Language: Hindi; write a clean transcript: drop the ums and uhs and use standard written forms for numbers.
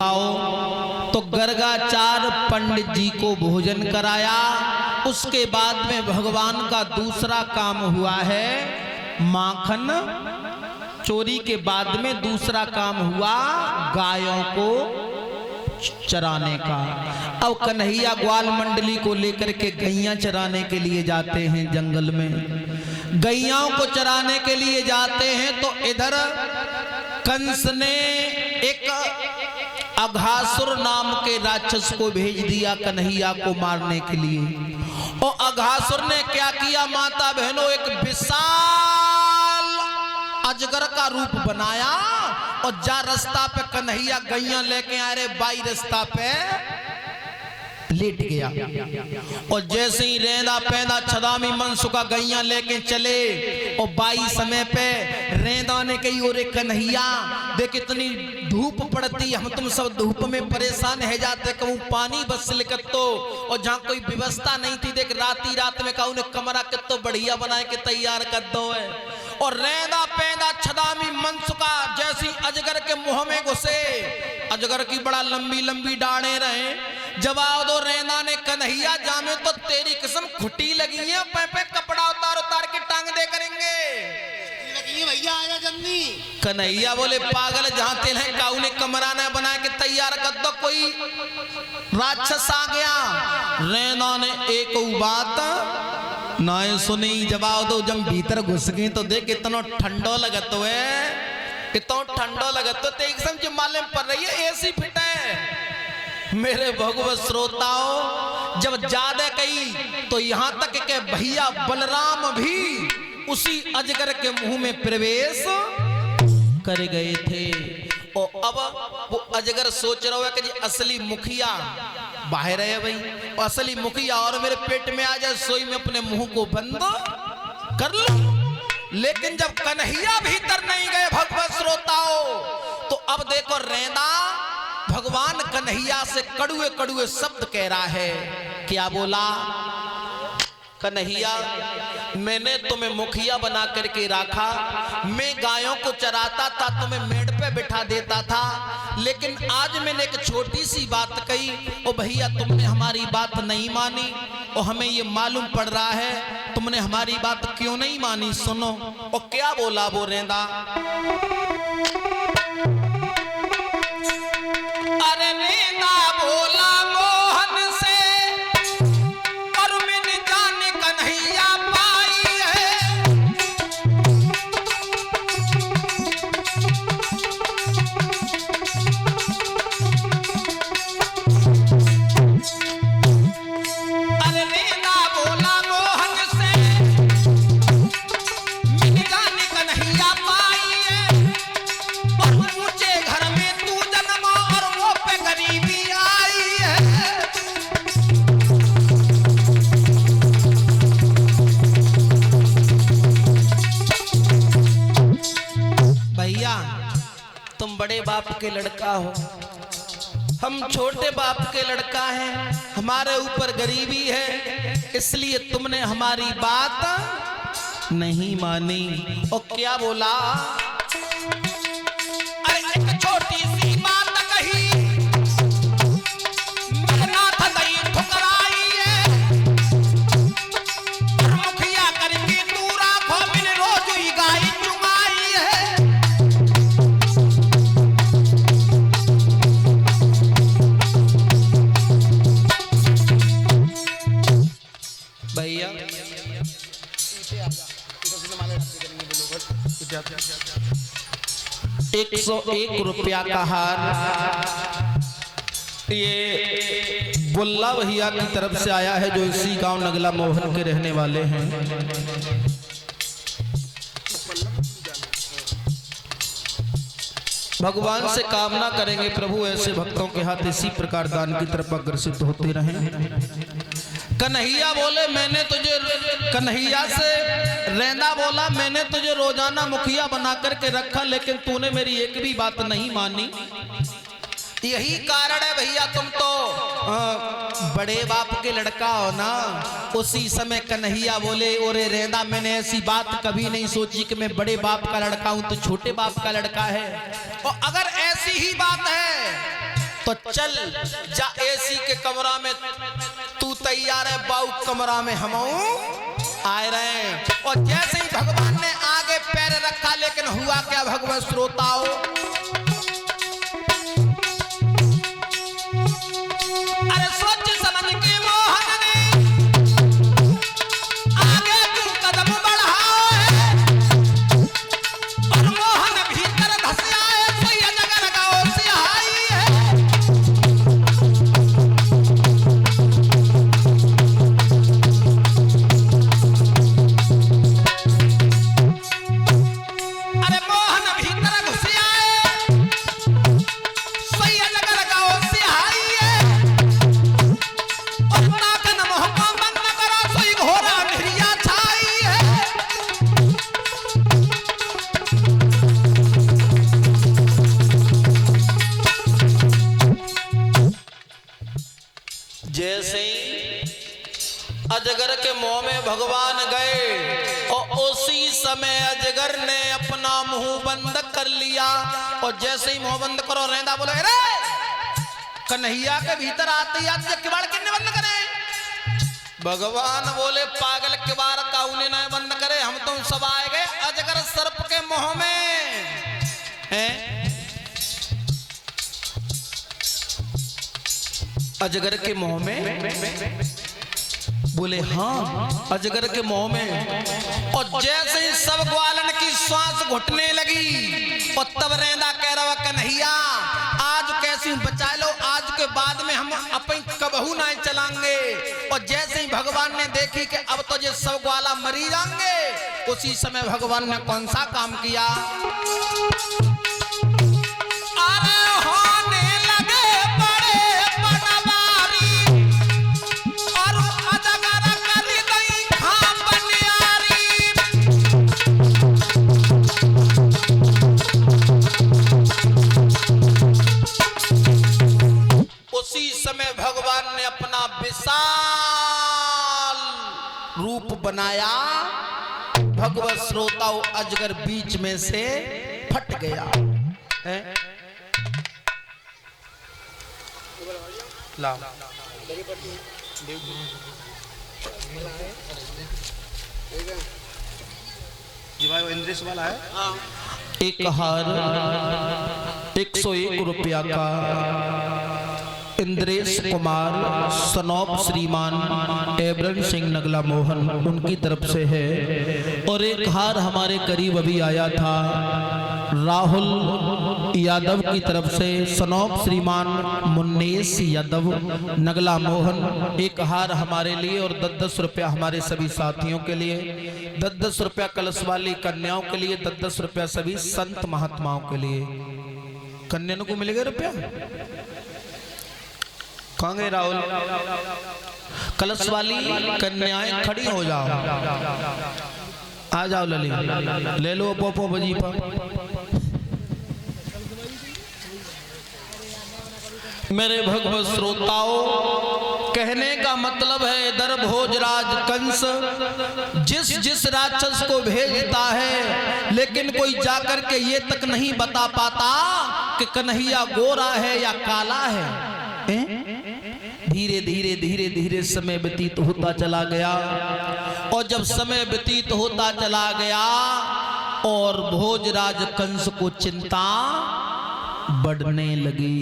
आओ तो गर्गाचार पंडित जी को भोजन कराया। उसके बाद में भगवान का दूसरा काम हुआ है माखन चोरी के बाद में दूसरा काम हुआ गायों को चराने का। अब कन्हैया ग्वाल मंडली को लेकर के गैया चराने के लिए जाते हैं जंगल में। गैयाओं को चराने के लिए जाते हैं तो इधर कंस ने एक अघासुर नाम के राक्षस को भेज दिया कन्हैया को मारने के लिए। और अघासुर ने क्या किया माता बहनों, एक विशाल अजगर का रूप बनाया और जा रास्ता पे कन्हैया गैया लेके आ रहे बाई रास्ता पे लेट गया। और जैसे ही रेंदा पैदा छदामी मनसुखा गैया लेके चले और बाई समय पे रेंदा ने कही और कन्हैया देख इतनी धूप पड़ती, हम तुम सब धूप में परेशान है जाते, कहूँ पानी बस लिखत तो। और जहाँ कोई व्यवस्था नहीं थी देख रात में कहूँ ने कमरा कितो बढ़िया बनाए के तैयार कर दो है। और रेंदा पैदा छदामी मनसुखा जैसी अजगर के मुंह में घुसे, अजगर की बड़ा लंबी लंबी डाढ़े रहे। जवाब दो रेंदा ने कन्हैया जामे तो तेरी किस्म खुटी लगी है, पे कपड़ा उतार के टांग दे करेंगे भैया आया जल्दी। कन्हैया बोले पागल जहां तेल है काऊ ने कमरा न बना के तैयार कर दो, कोई राक्षस आ गया। रेंदा ने एक बात ना सुनी। जवाब दो जब भीतर घुस गई तो देख इतना ठंडो लगत है, इतना ठंडो लगत तो एक समझ मालूम पड़ रही है एसी फिट है। मेरे भगवत श्रोताओं जब ज्यादा कही तो यहां तक के भैया बलराम भी उसी अजगर के मुंह में प्रवेश कर गए थे। और अब वो अजगर सोच रहा है कि जी असली मुखिया बाहर है भाई, और असली मुखिया और मेरे पेट में आ जाए सोई में अपने मुंह को बंद कर लो। लेकिन जब कन्हैया भीतर नहीं गए भगवत श्रोताओं तो अब देखो रेंदा भगवान कन्हैया से कड़ुए कड़ुए शब्द कह रहा है। क्या बोला? कन्हैया मैंने तुम्हें मुखिया बना करके रखा, मैं गायों को चराता था, तुम्हें मेड़ पे बिठा देता था, लेकिन आज मैंने एक छोटी सी बात कही और भैया तुमने हमारी बात नहीं मानी। और हमें ये मालूम पड़ रहा है तुमने हमारी बात क्यों नहीं मानी। सुनो। और क्या बोला वो रेंदा? अरे रेंदा बोला मोहन से और मैंने जाने कन्हैया पाई है। अरे रेंदा बोला मोहन से मैंने जाने कन्हैया पाई है। और ऊंचे घर में तू जन्मा और वो पे गरीबी आई है। भैया तुम बड़े बाप के लड़का हो, हम छोटे बाप के लड़का हैं, हमारे ऊपर गरीबी है, इसलिए तुमने हमारी बात नहीं मानी। और क्या बोला? अरे एक छोटी सी बात कही मरना था दई ठुकराई है। और मुखिया करके तू राखो मैंने रोज ही गाय चुमाई है। भैया 101 रुपया का हार ये बुल्ला भैया की तरफ से आया है जो इसी गांव नगला मोहन के रहने वाले हैं। भगवान से कामना करेंगे प्रभु ऐसे भक्तों के हाथ इसी प्रकार दान की तरफ अग्रसित होते रहें। कन्हैया बोले मैंने तुझे, कन्हैया से रेंदा बोला मैंने तुझे रोजाना मुखिया बना करके रखा, लेकिन तूने मेरी एक भी बात नहीं मानी। यही कारण है भैया तुम तो बड़े बाप के लड़का हो ना। उसी समय कन्हैया बोले ओरे रेंदा मैंने ऐसी बात कभी नहीं सोची कि मैं बड़े बाप का लड़का हूं तो छोटे बाप का लड़का है। और अगर ऐसी ही बात है तो चल जा एसी के कमरा में तू तैयार है, बाऊ कमरा में हम आए रहे। और जैसे ही भगवान ने आगे पैर रखा, लेकिन हुआ क्या भगवान श्रोताओं, अरे सोच समझ के मोहन ने आगे तू कदम बढ़ाओ है, और मोहन भीतर धस आए, तो ये जगह लगाओ सिहाई है। अरे मोहन भीतर घुस आए, सही जगह लगाओ सिहाई है, और नाकन मुंह को बंद करो, सोई घोड़ा भिड़िया छाई है। जैसे ही अजगर के मुंह में भगवान गए, और उसी समय अजगर ने अपना मुंह बंद कर लिया। और जैसे ही मुंह बंद करो, रेंदा बोले रे कन्हैया के भीतर आते आते किवाड़ किन्ने बंद करे? भगवान बोले पागल किवाड़ का उन्हें ना बंद करे, हम तुम सब आए गए अजगर सर्प के मुंह में हैं? अजगर के मुंह में बोले हाँ, अजगर के मुंह में। और जैसे ही सब ग्वालन की श्वास घुटने लगी, और तब रेंदा कह रहा कन्हैया आज कैसी बचा लो, आज के बाद में हम अपन कबहू नहीं चलाएंगे। और जैसे ही भगवान ने देखी कि अब तो ये सब ग्वाला मरी जाएंगे, उसी समय भगवान ने कौन सा काम किया? अरे होने लगे बड़े पटवारी, और अजगर कर गई खां बनियारी। उसी समय भगवान ने अपना विशाल रूप बनाया। भगवत श्रोताओं, अजगर बीच में से फट गया है। लाओ जी भाई, वो इंद्रेश वाला है। एक हार 101 रुपया का इंद्रेश कुमार सनौप श्रीमान एबरन सिंह नगला मोहन उनकी तरफ से है। और एक हार हमारे करीब अभी आया था राहुल यादव की तरफ से सनौप श्रीमान मुन्नेश यादव नगला मोहन, एक हार हमारे लिए और 10-10 रुपया हमारे सभी साथियों के लिए, 10-10 रुपया कलश वाली कन्याओं के लिए, 10-10 रुपया सभी संत महात्माओं के लिए। कन्याओं को मिलेगा रुपया? कहाँ गए राहुल? कलश वाली कन्याएं खड़ी हो जाओ, आ जाओ लली, ले लो पोपो बजीपा। मेरे भगवत श्रोताओं, कहने का मतलब है इधर भोजराज कंस जिस जिस राक्षस को भेजता है, लेकिन कोई जाकर के ये तक नहीं बता पाता कि कन्हैया गोरा है या काला है। धीरे धीरे धीरे धीरे समय व्यतीत होता चला गया, और जब समय व्यतीत होता चला गया और भोजराज कंस को चिंता बढ़ने लगी।